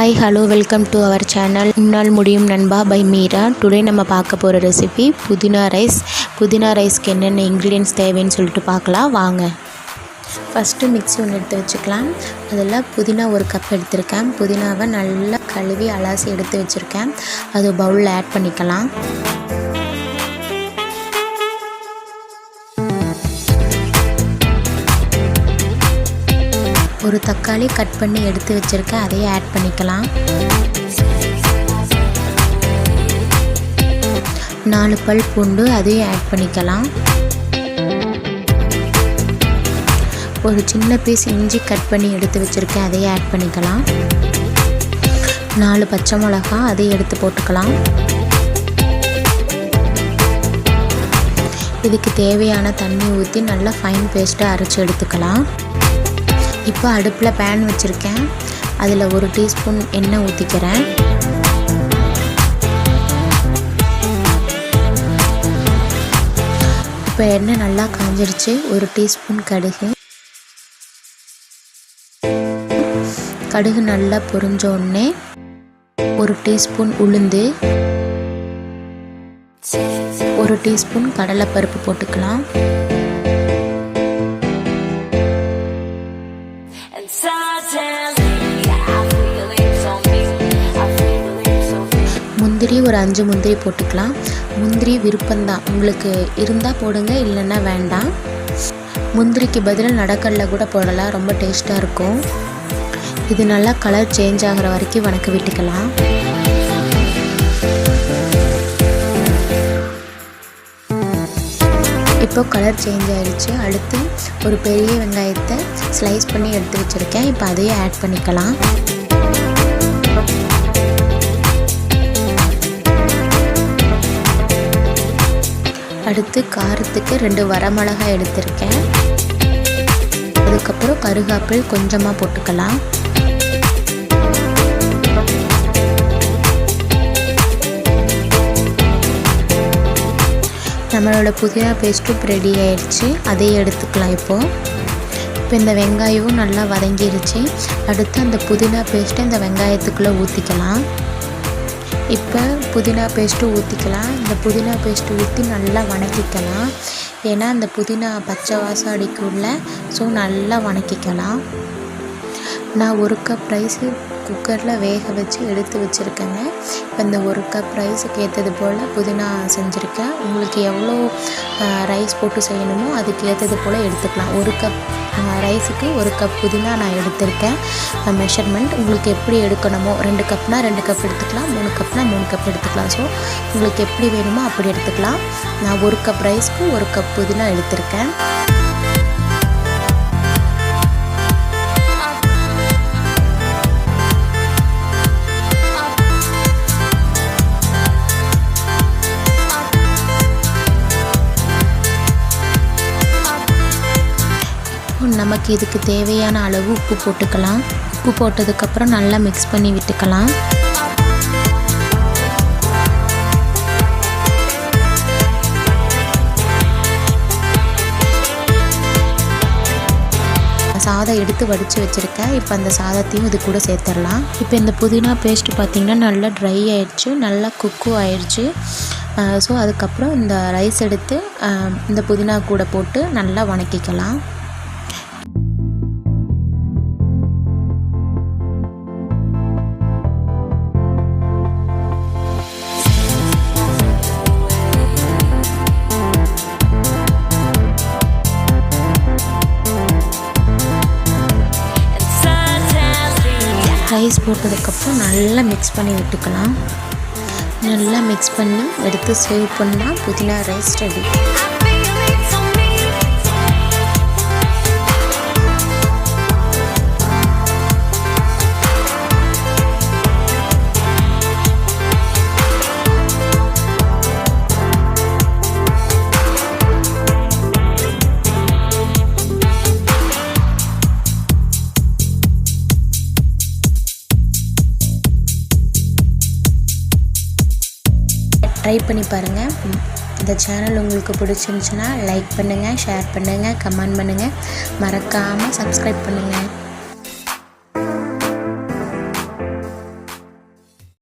Hi, hello, welcome to our channel Unnal Mudiyum Nanba by Meera. Today நம்ம பார்க்க போற recipe புதினா rice. புதினா ரைஸ்க்கு என்னென்ன இன்கிரிடியன்ட்ஸ் தேவைன்னு சொல்லிட்டு பார்க்கலாம் வாங்க. ஃபஸ்ட்டு மிக்ஸி ஒன்று எடுத்து வச்சுக்கலாம். அதில் புதினா ஒரு கப் எடுத்திருக்கேன். புதினாவை நல்லா கழுவி அலசி எடுத்து வச்சுருக்கேன். அது பவுலில் ஆட் பண்ணிக்கலாம். ஒரு தக்காளி கட் பண்ணி எடுத்து வச்சுருக்கேன், அதையும் ஆட் பண்ணிக்கலாம். 4 பல் பூண்டு, அதையும் ஆட் பண்ணிக்கலாம். ஒரு சின்ன பீஸ் இஞ்சி கட் பண்ணி எடுத்து வச்சுருக்கேன், அதையும் ஆட் பண்ணிக்கலாம். 4 பச்சை மிளகா, அதையும் எடுத்து போட்டுக்கலாம். இதுக்கு தேவையான தண்ணி ஊற்றி நல்லா ஃபைன் பேஸ்ட்டாக அரைச்சி எடுத்துக்கலாம். இப்போ அடுப்பில் பேன் வச்சுருக்கேன். அதில் 1 டீஸ்பூன் எண்ணெய் ஊற்றிக்கிறேன். இப்போ எண்ணெய் நல்லா காஞ்சிருச்சு. 1 டீஸ்பூன் கடுகு நல்லா பொரிஞ்ச உடனே 1 டீஸ்பூன் உளுந்து, 1 டீஸ்பூன் கடலைப்பருப்பு போட்டுக்கலாம். முந்திரி ஒரு 5 முந்திரி போட்டுக்கலாம். முந்திரி விருப்பம்தான், உங்களுக்கு இருந்தால் போடுங்க, இல்லைன்னா வேண்டாம். முந்திரிக்கு பதிலாக நடக்கடலை கூட போடலாம், ரொம்ப டேஸ்ட்டாக இருக்கும். இது நல்லா கலர் சேஞ்ச் ஆகிற வரைக்கும் வணக்க விட்டுக்கலாம். இப்போ கலர் சேஞ்ச் ஆகிடுச்சு. அடுத்து ஒரு பெரிய வெங்காயத்தை ஸ்லைஸ் பண்ணி எடுத்து வச்சுருக்கேன். இப்போ அதையும் ஆட் பண்ணிக்கலாம். அடுத்து காரத்துக்கு 2 வரமிளகாய் எடுத்திருக்கேன். அதுக்கப்புறம் கருவேப்பிலை கொஞ்சமாக போட்டுக்கலாம். நம்மளோட புதினா பேஸ்ட்டும் ரெடி ஆயிடுச்சு. அதையும் எடுத்துக்கலாம். இப்போ இந்த வெங்காயமும் நல்லா வதங்கிருச்சு. அடுத்து அந்த புதினா பேஸ்ட்டை இந்த வெங்காயத்துக்குள்ளே ஊற்றிக்கலாம். இப்போ புதினா பேஸ்ட்டு ஊற்றிக்கலாம். இந்த புதினா பேஸ்ட்டு ஊற்றி நல்லா வணக்கிக்கலாம். ஏன்னா அந்த புதினா பச்சை வாசம் அடிக்குள்ள, ஸோ நல்லா வணக்கிக்கலாம். நான் 1 கப் ரைஸு குக்கரில் வேக வச்சு எடுத்து வச்சுருக்கேங்க. இப்போ இந்த 1 கப் ரைஸுக்கு ஏற்றது போல் புதினா செஞ்சுருக்கேன். உங்களுக்கு எவ்வளோ ரைஸ் போட்டு செய்யணுமோ அதுக்கு ஏற்றது போல் எடுத்துக்கலாம். 1 கப் ரைஸுக்கு 1 கப் புதினா நான் எடுத்திருக்கேன். மெஷர்மெண்ட் உங்களுக்கு எப்படி எடுக்கணுமோ, 2 கப்னா 2 கப் எடுத்துக்கலாம், 3 கப்னா 3 கப் எடுத்துக்கலாம். ஸோ உங்களுக்கு எப்படி வேணுமோ அப்படி எடுத்துக்கலாம். நான் 1 கப் ரைஸ்க்கு 1 கப் புதினா எடுத்திருக்கேன். நமக்கு இதுக்கு தேவையான அளவு உப்பு போட்டுக்கலாம். உப்பு போட்டதுக்கப்புறம் நல்லா மிக்ஸ் பண்ணி விட்டுக்கலாம். சாதம் எடுத்து வடித்து வச்சுருக்கேன். இப்போ அந்த சாதத்தையும் இது கூட சேர்த்துடலாம். இப்போ இந்த புதினா பேஸ்ட்டு பார்த்திங்கன்னா நல்லா ட்ரை ஆயிடுச்சு, நல்லா குக்கும் ஆயிடுச்சு. ஸோ அதுக்கப்புறம் இந்த ரைஸ் எடுத்து இந்த புதினா கூட போட்டு நல்லா வணக்கிக்கலாம். ரைஸ் போட்டதுக்கப்புறம் நல்லா மிக்ஸ் பண்ணி விட்டுக்கலாம். நல்லா மிக்ஸ் பண்ணி எடுத்து சர்வ் பண்ணால் புதினா ரைஸ் ரெடி. ட்ரை பண்ணி பாருங்கள். இந்த சேனல் உங்களுக்கு பிடிச்சிருந்துச்சுன்னா லைக் பண்ணுங்கள், ஷேர் பண்ணுங்கள், கமெண்ட் பண்ணுங்கள். மறக்காமல் சப்ஸ்கிரைப் பண்ணுங்கள்.